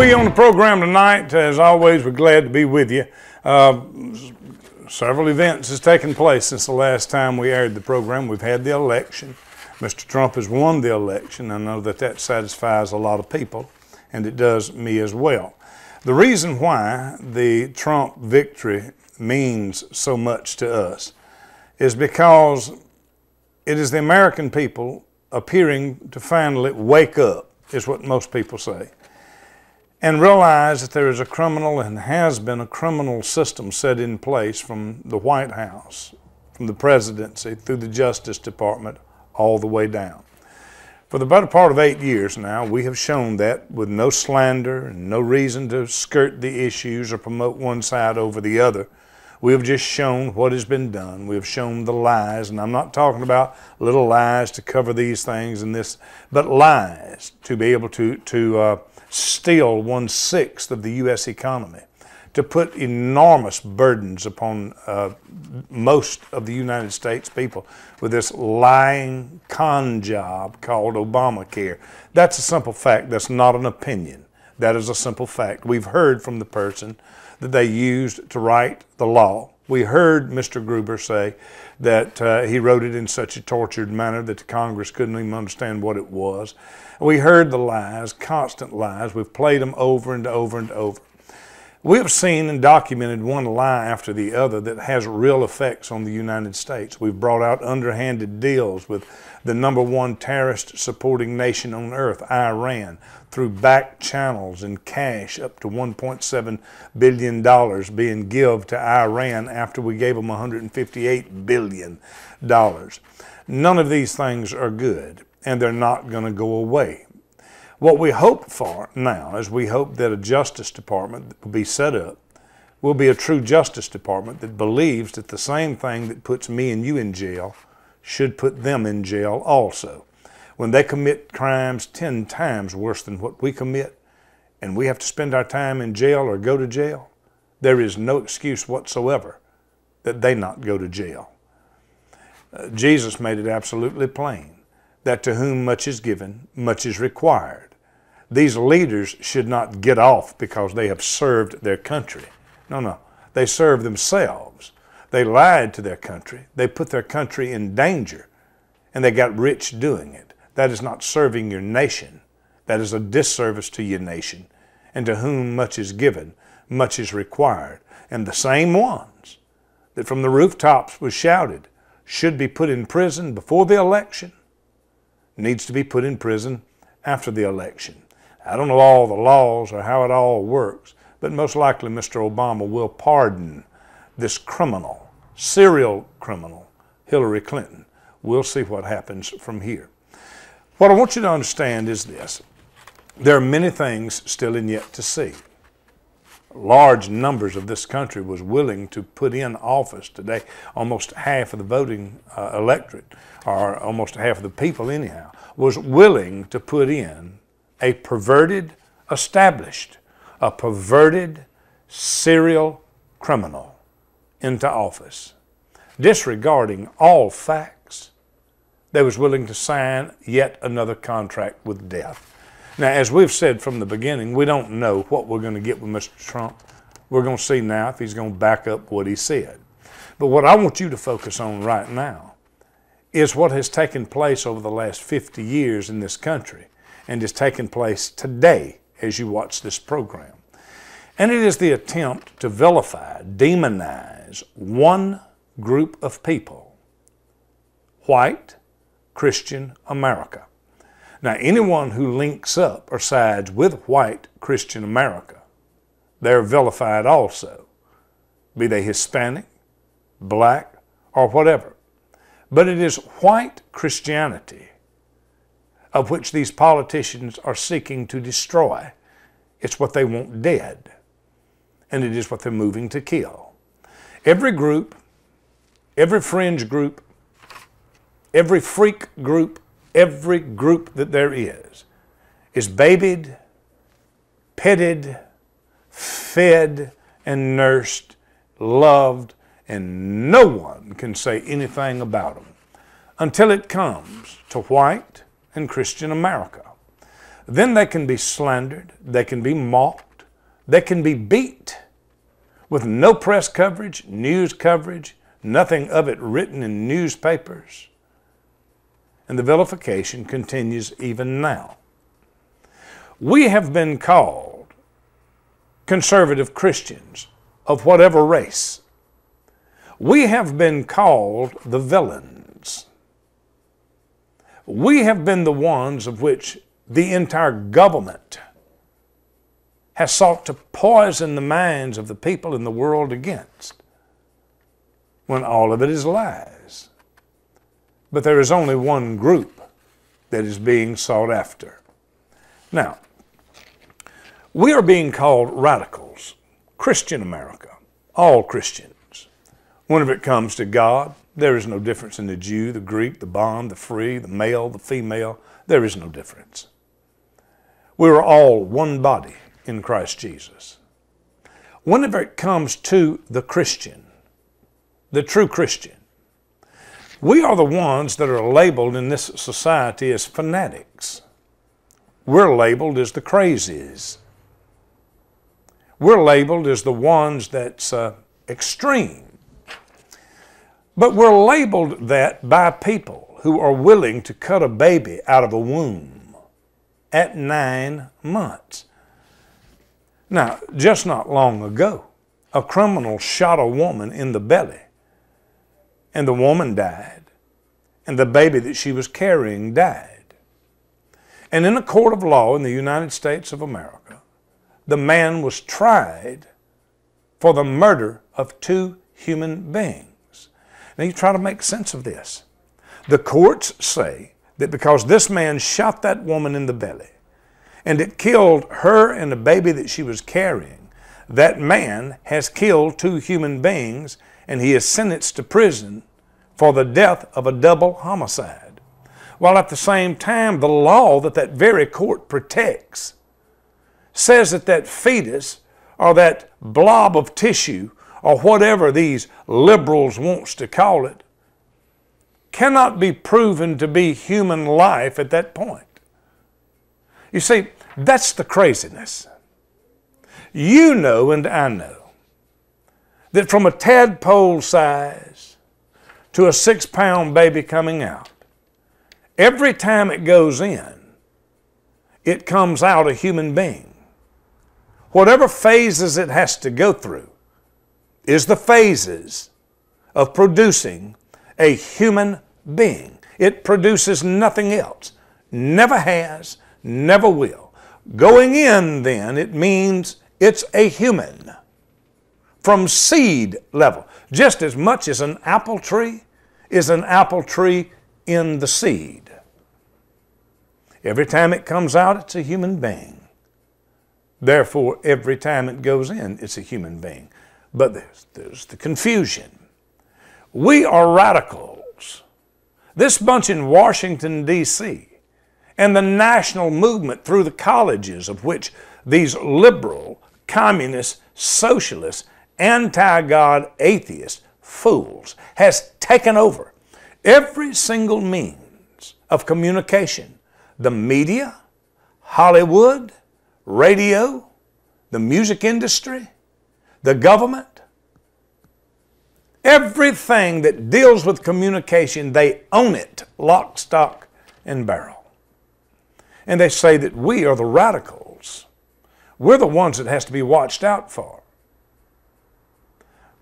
we on the program tonight. As always, we're glad to be with you. Several events has taken place since the last time we aired the program. We've had the election. Mr. Trump has won the election. I know that that satisfies a lot of people, and it does me as well. The reason why the Trump victory means so much to us is because it is the American people appearing to finally wake up, is what most people say, and realize that there is a criminal and has been a criminal system set in place from the White House, from the presidency, through the Justice Department, all the way down. For the better part of 8 years now, we have shown that with no slander and no reason to skirt the issues or promote one side over the other. We have just shown what has been done. We have shown the lies, and I'm not talking about little lies to cover these things and this, but lies to be able to steal 1/6 of the U.S. economy, to put enormous burdens upon most of the United States people with this lying con job called Obamacare. That's a simple fact. That's not an opinion. That is a simple fact. We've heard from the person that they used to write the law. We heard Mr. Gruber say that he wrote it in such a tortured manner that the Congress couldn't even understand what it was. We heard the lies, constant lies. We've played them over and over and over. We have seen and documented one lie after the other that has real effects on the United States. We've brought out underhanded deals with the #1 terrorist supporting nation on earth, Iran, through back channels and cash up to $1.7 billion being given to Iran after we gave them $158 billion. None of these things are good, and they're not going to go away. What we hope for now is we hope that a Justice Department that will be set up will be a true Justice Department that believes that the same thing that puts me and you in jail should put them in jail also. When they commit crimes 10 times worse than what we commit, and we have to spend our time in jail or go to jail, there is no excuse whatsoever that they not go to jail. Jesus made it absolutely plain that to whom much is given, much is required. These leaders should not get off because they have served their country. No. They served themselves. They lied to their country. They put their country in danger, and they got rich doing it. That is not serving your nation. That is a disservice to your nation. And to whom much is given, much is required. And the same ones that from the rooftops was shouted should be put in prison before the election needs to be put in prison after the election. I don't know all the laws or how it all works, but most likely Mr. Obama will pardon this criminal, serial criminal, Hillary Clinton. We'll see what happens from here. What I want you to understand is this. There are many things still in yet to see. Large numbers of this country was willing to put in office today. Almost half of the voting electorate, or almost half of the people anyhow, was willing to put in a perverted serial criminal into office. Disregarding all facts, they was willing to sign yet another contract with death. Now, as we've said from the beginning, we don't know what we're going to get with Mr. Trump. We're going to see now if he's going to back up what he said. But what I want you to focus on right now is what has taken place over the last 50 years in this country and is taking place today as you watch this program. And it is the attempt to vilify, demonize one group of people, white Christian America. Now, anyone who links up or sides with white Christian America, they're vilified also, be they Hispanic, black, or whatever. But it is white Christianity of which these politicians are seeking to destroy. It's what they want dead, and it is what they're moving to kill. Every group, every fringe group, every freak group, every group that there is babied, petted, fed, and nursed, loved, and no one can say anything about them until it comes to white and Christian America. then they can be slandered, they can be mocked, they can be beat with no press coverage, news coverage, nothing of it written in newspapers. And the vilification continues even now. We have been called conservative Christians of whatever race. We have been called the villains. We have been the ones of which the entire government has sought to poison the minds of the people in the world against, when all of it is lies. But there is only one group that is being sought after. Now, we are being called radicals, Christian America, all Christians. Whenever it comes to God, there is no difference in the Jew, the Greek, the bond, the free, the male, the female. There is no difference. We are all one body in Christ Jesus. Whenever it comes to the Christian, the true Christian, we are the ones that are labeled in this society as fanatics. We're labeled as the crazies. We're labeled as the ones that's extreme. But we're labeled that by people who are willing to cut a baby out of a womb at 9 months. Now, just not long ago, a criminal shot a woman in the belly, and the woman died, and the baby that she was carrying died. And in a court of law in the United States of America, the man was tried for the murder of 2 human beings. Now you try to make sense of this. The courts say that because this man shot that woman in the belly, and it killed her and the baby that she was carrying, that man has killed 2 human beings, and he is sentenced to prison for the death of a double homicide. While at the same time, the law that that very court protects says that that fetus or that blob of tissue or whatever these liberals wants to call it cannot be proven to be human life at that point. You see, that's the craziness. You know and I know that from a tadpole size to a 6-pound baby coming out, every time it goes in, it comes out a human being. Whatever phases it has to go through is the phases of producing a human being. It produces nothing else. Never has, never will. Going in, then, it means it's a human from seed level, just as much as an apple tree is an apple tree in the seed. Every time it comes out, it's a human being. Therefore, every time it goes in, it's a human being. But there's the confusion. We are radicals. This bunch in Washington, D.C., and the national movement through the colleges of which these liberal, communist, socialist, anti-God, atheist fools has taken over every single means of communication. The media, Hollywood, radio, the music industry, the government, everything that deals with communication, they own it, lock, stock, and barrel. And they say that we are the radicals. We're the ones that has to be watched out for.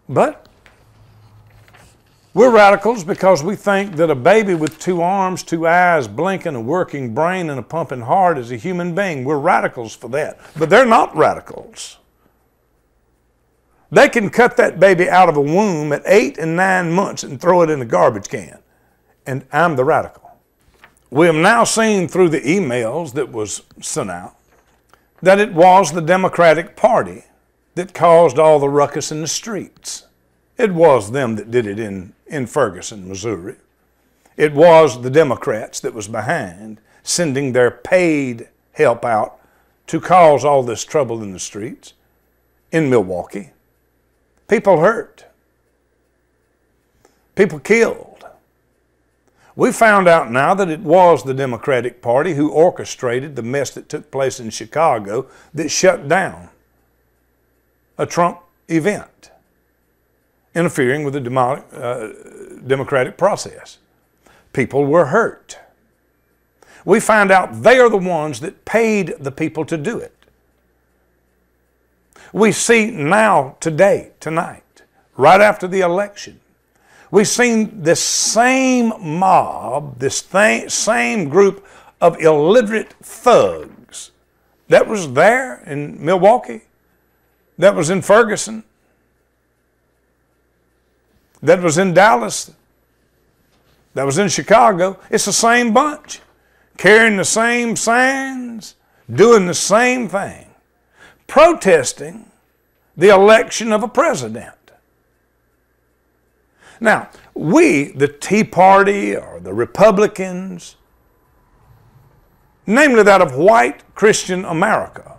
But we're radicals because we think that a baby with 2 arms, 2 eyes, blinking, a working brain, and a pumping heart is a human being. We're radicals for that. But they're not radicals. They can cut that baby out of a womb at 8 and 9 months and throw it in a garbage can. And I'm the radical. We have now seen through the emails that was sent out that it was the Democratic Party that caused all the ruckus in the streets. It was them that did it in Ferguson, Missouri. It was the Democrats that was behind sending their paid help out to cause all this trouble in the streets in Milwaukee. People hurt. People killed. We found out now that it was the Democratic Party who orchestrated the mess that took place in Chicago that shut down a Trump event, interfering with the democratic process. People were hurt. We find out they are the ones that paid the people to do it. We see now, today, tonight, right after the election, we've seen this same mob, this same group of illiterate thugs that was there in Milwaukee, that was in Ferguson, that was in Dallas, that was in Chicago. It's the same bunch, carrying the same signs, doing the same thing, protesting the election of a president. Now, we, the Tea Party or the Republicans, namely that of white Christian America,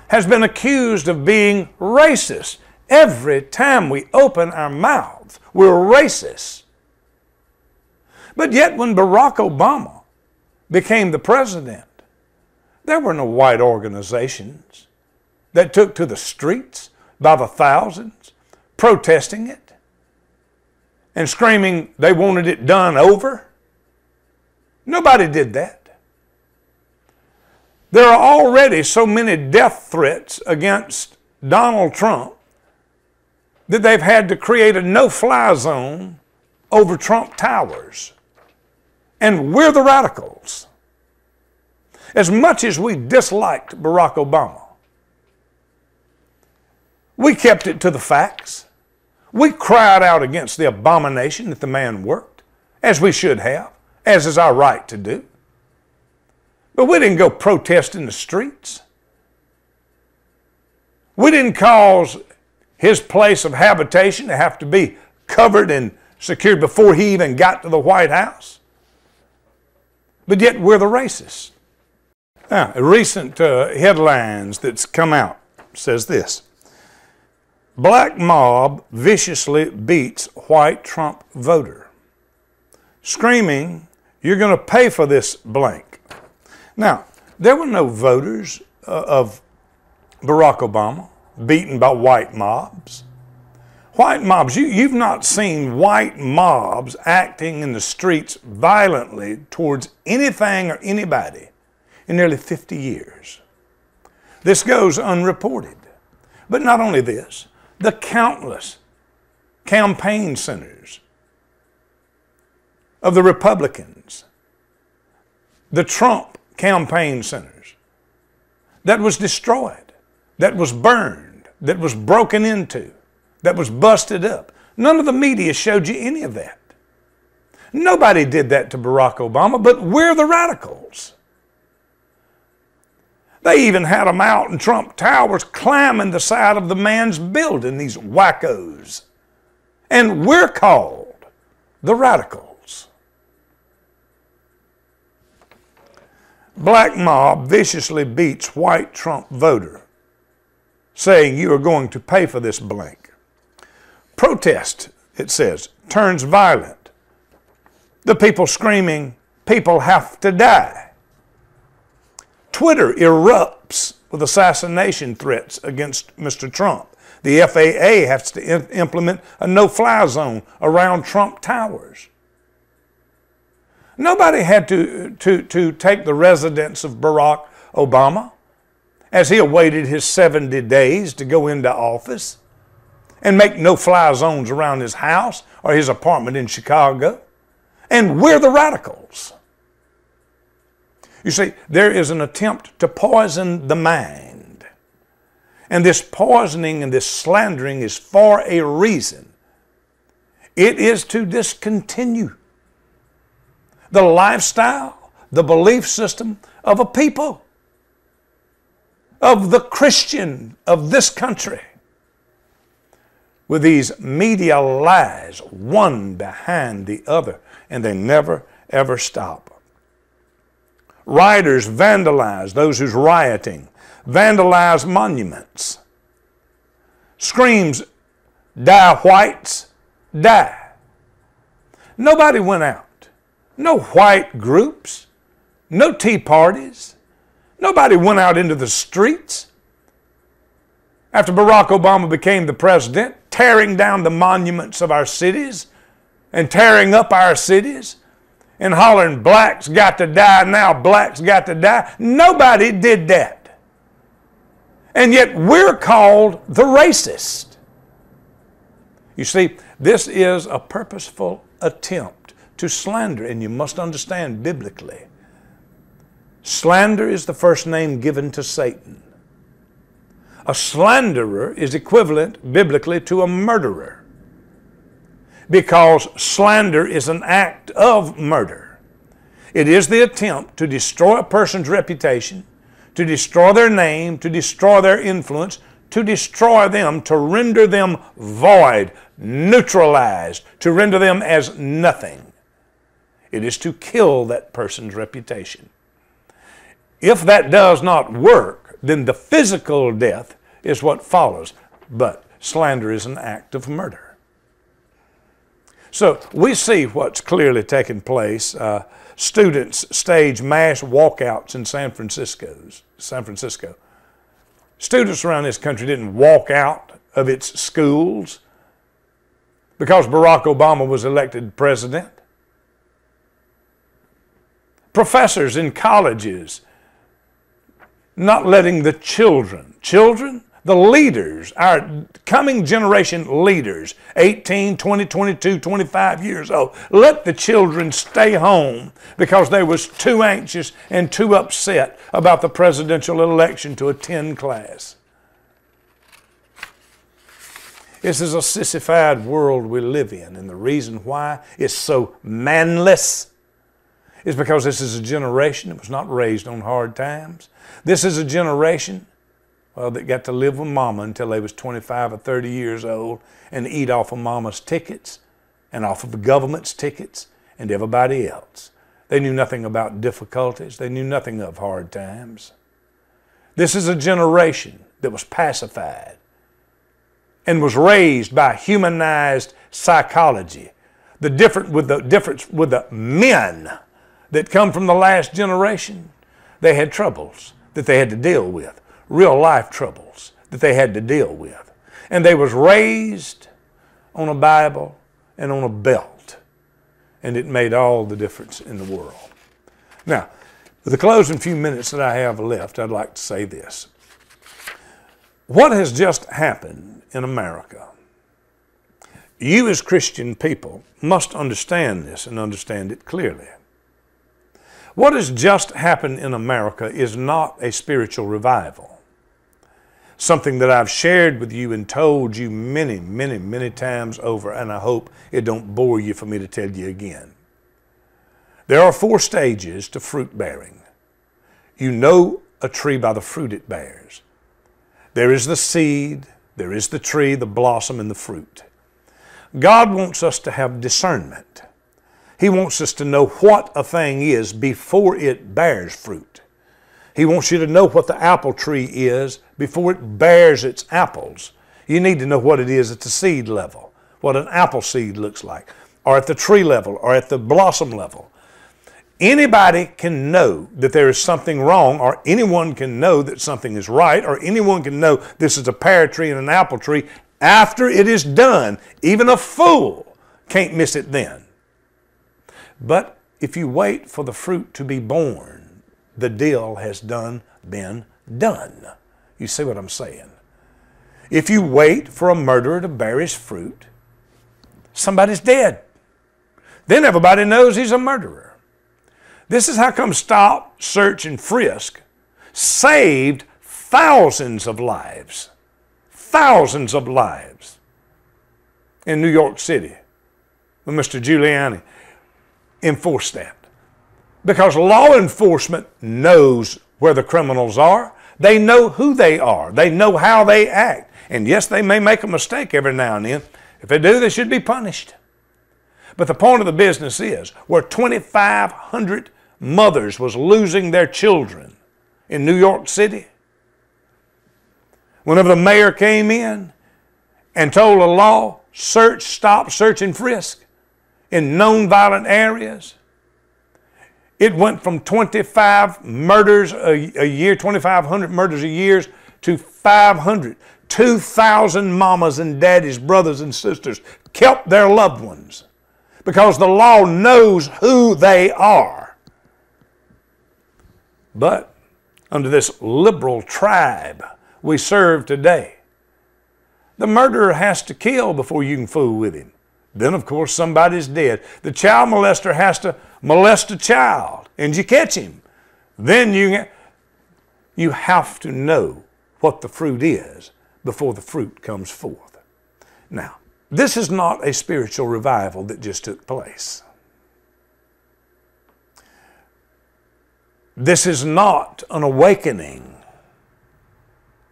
has been accused of being racist. Every time we open our mouths, we're racist. But yet when Barack Obama became the president, there were no white organizations that took to the streets by the thousands, protesting it and screaming they wanted it done over. Nobody did that. There are already so many death threats against Donald Trump that they've had to create a no-fly zone over Trump Towers. And we're the radicals. As much as we disliked Barack Obama, we kept it to the facts. We cried out against the abomination that the man worked, as we should have, as is our right to do. But we didn't go protest in the streets. We didn't cause his place of habitation to have to be covered and secured before he even got to the White House. But yet we're the racists. Now, a recent headlines that's come out says this: Black mob viciously beats white Trump voter, screaming, "You're going to pay for this blank." Now, there were no voters of Barack Obama beaten by white mobs. White mobs, you've not seen white mobs acting in the streets violently towards anything or anybody in nearly 50 years. This goes unreported. But not only this, the countless campaign centers of the Republicans, the Trump campaign centers, that was destroyed, that was burned, that was broken into, that was busted up. None of the media showed you any of that. Nobody did that to Barack Obama, but we're the radicals. They even had them out in Trump Towers climbing the side of the man's building, these wackos. And we're called the radicals. Black mob viciously beats white Trump voter, saying you are going to pay for this blank. Protest, it says, turns violent. The people screaming, "People have to die." Twitter erupts with assassination threats against Mr. Trump. The FAA has to implement a no-fly zone around Trump Towers. Nobody had to take the residence of Barack Obama as he awaited his 70 days to go into office and make no-fly zones around his house or his apartment in Chicago. And we're the radicals. You see, there is an attempt to poison the mind. And this poisoning and this slandering is for a reason. It is to discontinue the lifestyle, the belief system of a people, of the Christian of this country, with these media lies, one behind the other, and they never, ever stop. Rioters vandalize those who's rioting, vandalize monuments. Screams, "Die whites, die." Nobody went out no white groups, no tea parties. Nobody went out into the streets after Barack Obama became the president, tearing down the monuments of our cities and tearing up our cities and hollering, blacks got to die now, blacks got to die. Nobody did that. And yet we're called the racist. You see, this is a purposeful attempt to slander, and you must understand biblically, slander is the first name given to Satan. A slanderer is equivalent biblically to a murderer, because slander is an act of murder. It is the attempt to destroy a person's reputation, to destroy their name, to destroy their influence, to destroy them, to render them void, neutralized, to render them as nothing. It is to kill that person's reputation. If that does not work, then the physical death is what follows. But slander is an act of murder. So we see what's clearly taking place. Students stage mass walkouts in San Francisco. Students around this country didn't walk out of its schools because Barack Obama was elected president. Professors in colleges not letting the children, the leaders, our coming generation leaders, 18, 20, 22, 25 years old, let the children stay home because they was too anxious and too upset about the presidential election to attend class. This is a sissified world we live in, and the reason why it's so manless is because this is a generation that was not raised on hard times. This is a generation, well, that got to live with mama until they was 25 or 30 years old and eat off of mama's tickets and off of the government's tickets and everybody else. They knew nothing about difficulties. They knew nothing of hard times. This is a generation that was pacified and was raised by humanized psychology. The difference with the men that come from the last generation, they had troubles that they had to deal with, real life troubles that they had to deal with. And they was raised on a Bible and on a belt, and it made all the difference in the world. Now, with the closing few minutes that I have left, I'd like to say this. What has just happened in America? You as Christian people must understand this and understand it clearly. What has just happened in America is not a spiritual revival. Something that I've shared with you and told you many, many, many times over, and I hope it don't bore you for me to tell you again. There are 4 stages to fruit bearing. You know a tree by the fruit it bears. There is the seed, there is the tree, the blossom, and the fruit. God wants us to have discernment. He wants us to know what a thing is before it bears fruit. He wants you to know what the apple tree is before it bears its apples. You need to know what it is at the seed level, what an apple seed looks like, or at the tree level, or at the blossom level. Anybody can know that there is something wrong, or anyone can know that something is right, or anyone can know this is a pear tree and an apple tree after it is done. Even a fool can't miss it then. But if you wait for the fruit to be born, the deal has been done. You see what I'm saying? If you wait for a murderer to bear his fruit, somebody's dead. Then everybody knows he's a murderer. This is how come Stop, Search, and Frisk saved thousands of lives. Thousands of lives in New York City when Mr. Giuliani enforced that. Because law enforcement knows where the criminals are. They know who they are. They know how they act. And yes, they may make a mistake every now and then. If they do, they should be punished. But the point of the business is, where 2,500 mothers was losing their children in New York City, whenever the mayor came in and told the law, search, stop, search, and frisk in known violent areas, It went from 25 murders a year, 2,500 murders a year, to 500. 2,000 mamas and daddies, brothers and sisters kept their loved ones because the law knows who they are. But under this liberal tribe we serve today, the murderer has to kill before you can fool with him. Then, of course, somebody's dead. The child molester has to molest a child, and you catch him. Then you have to know what the fruit is before the fruit comes forth. Now, this is not a spiritual revival that just took place. This is not an awakening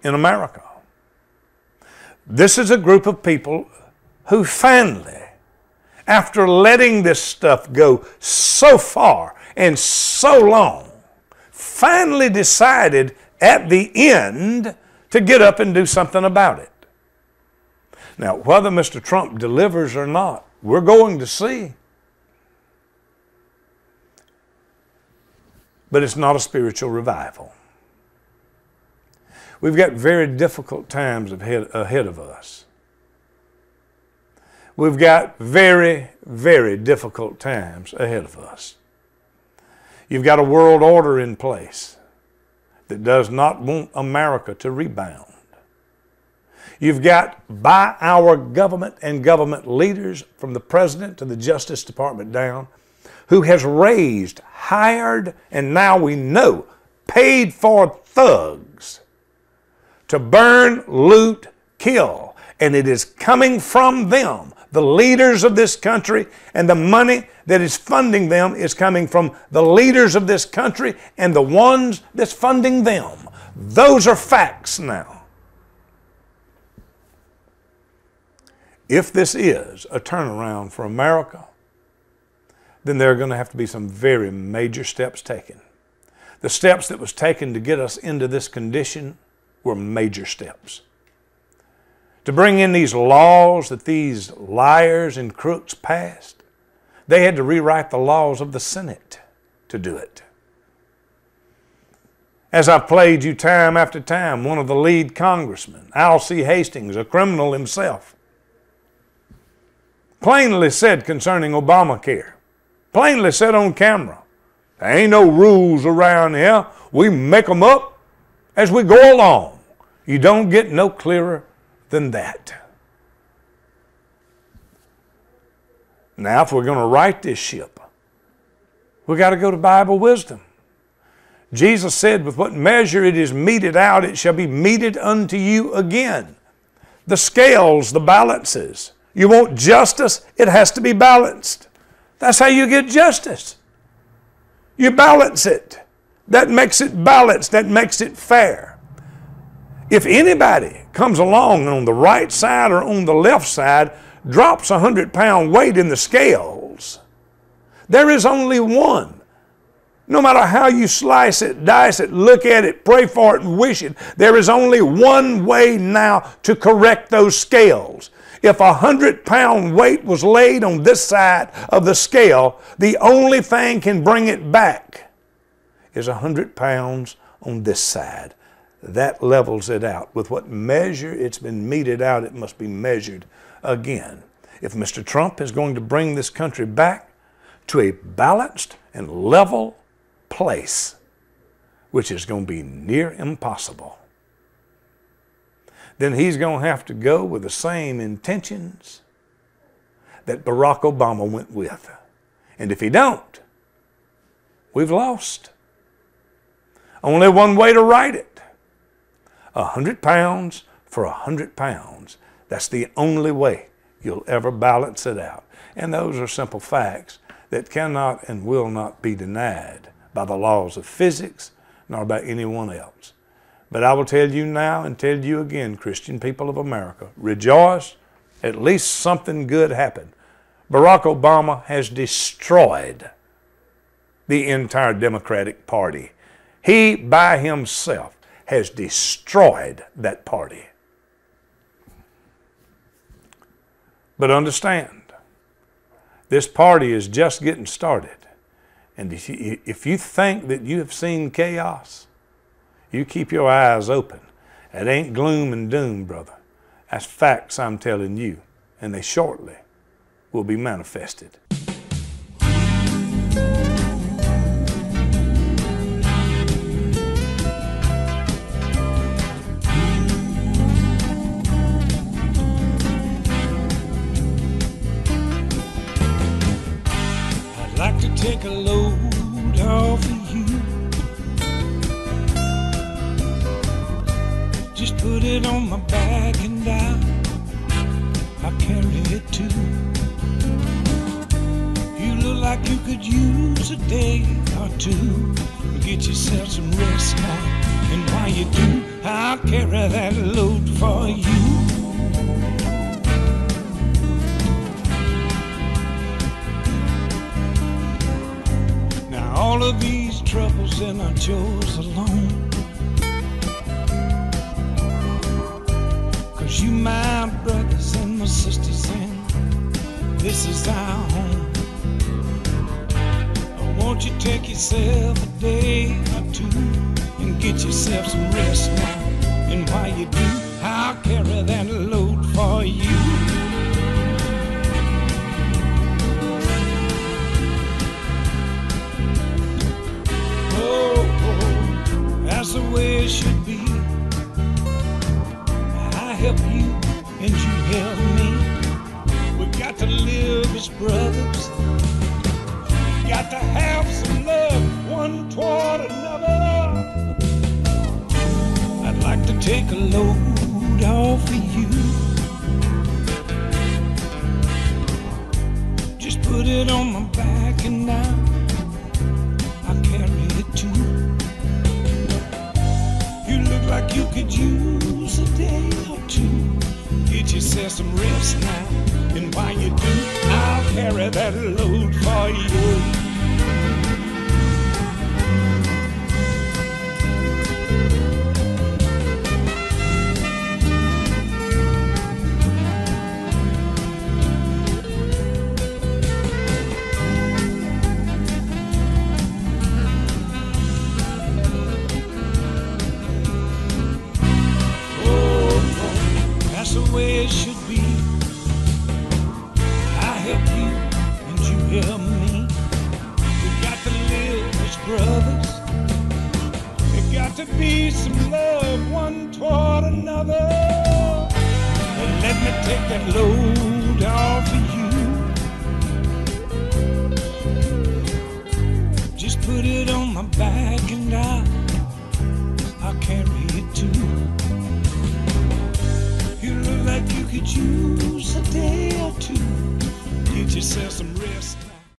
in America. This is a group of people who finally, after letting this stuff go so far and so long, finally decided at the end to get up and do something about it. Now, whether Mr. Trump delivers or not, we're going to see. But it's not a spiritual revival. We've got very difficult times ahead of us. We've got very, very difficult times ahead of us. You've got a world order in place that does not want America to rebound. You've got, by our government and government leaders, from the President to the Justice Department down, who has raised, hired, and now we know, paid for thugs to burn, loot, kill. And it is coming from them, the leaders of this country, and the money that is funding them is coming from the leaders of this country and the ones that's funding them. Those are facts now. If this is a turnaround for America, then there are going to have to be some very major steps taken. The steps that was taken to get us into this condition were major steps. To bring in these laws that these liars and crooks passed, they had to rewrite the laws of the Senate to do it. As I've played you time after time, one of the lead congressmen, Al C. Hastings, a criminal himself, plainly said concerning Obamacare, plainly said on camera, there ain't no rules around here. We make them up as we go along. You don't get no clearer than that. Now, if we're going to right this ship, we got to go to Bible wisdom. Jesus said, with what measure it is meted out, it shall be meted unto you again. The scales, the balances. You want justice, it has to be balanced. That's how you get justice. You balance it. That makes it balanced. That makes it fair. If anybody comes along on the right side or on the left side, drops a 100-pound weight in the scales, there is only one. No matter how you slice it, dice it, look at it, pray for it, and wish it, there is only one way now to correct those scales. If a 100-pound weight was laid on this side of the scale, the only thing can bring it back is 100 pounds on this side. That levels it out. With what measure it's been meted out, it must be measured again. If Mr. Trump is going to bring this country back to a balanced and level place, which is going to be near impossible, then he's going to have to go with the same intentions that Barack Obama went with. And if he don't, we've lost. Only one way to right it. 100 pounds for 100 pounds. That's the only way you'll ever balance it out. And those are simple facts that cannot and will not be denied by the laws of physics nor by anyone else. But I will tell you now and tell you again, Christian people of America, rejoice, at least something good happened. Barack Obama has destroyed the entire Democratic Party. He, by himself, has destroyed that party. But understand, this party is just getting started. And if you think that you have seen chaos, you keep your eyes open. It ain't gloom and doom, brother. That's facts I'm telling you, and they shortly will be manifested. I'd like to take a load off of you. Just put it on my back and I'll carry it too. You look like you could use a day or two. Get yourself some rest now, and while you do, I'll carry that load for you. Now all of these troubles are not yours alone, 'cause you my brothers and my sisters, and this is our home. Won't you take yourself a day or two and get yourself some rest now, and while you do, I'll carry that load for you. Oh, that's the way it should be. I help you and you help me. We got to live as brothers. Got to have some love one toward another. I'd like to take a load off of you. Just put it on my back and I'll carry it too. You look like you could use a day or two. Get yourself some rest now, and while you do, I'll carry that load for you. That's the way it should be. I help you and you help me. We got to live as brothers. There got to be some love one toward another. And let me take that load off of you. Just put it on my back and I'll carry it too. You look like you could use a day or two. Get yourself some rest.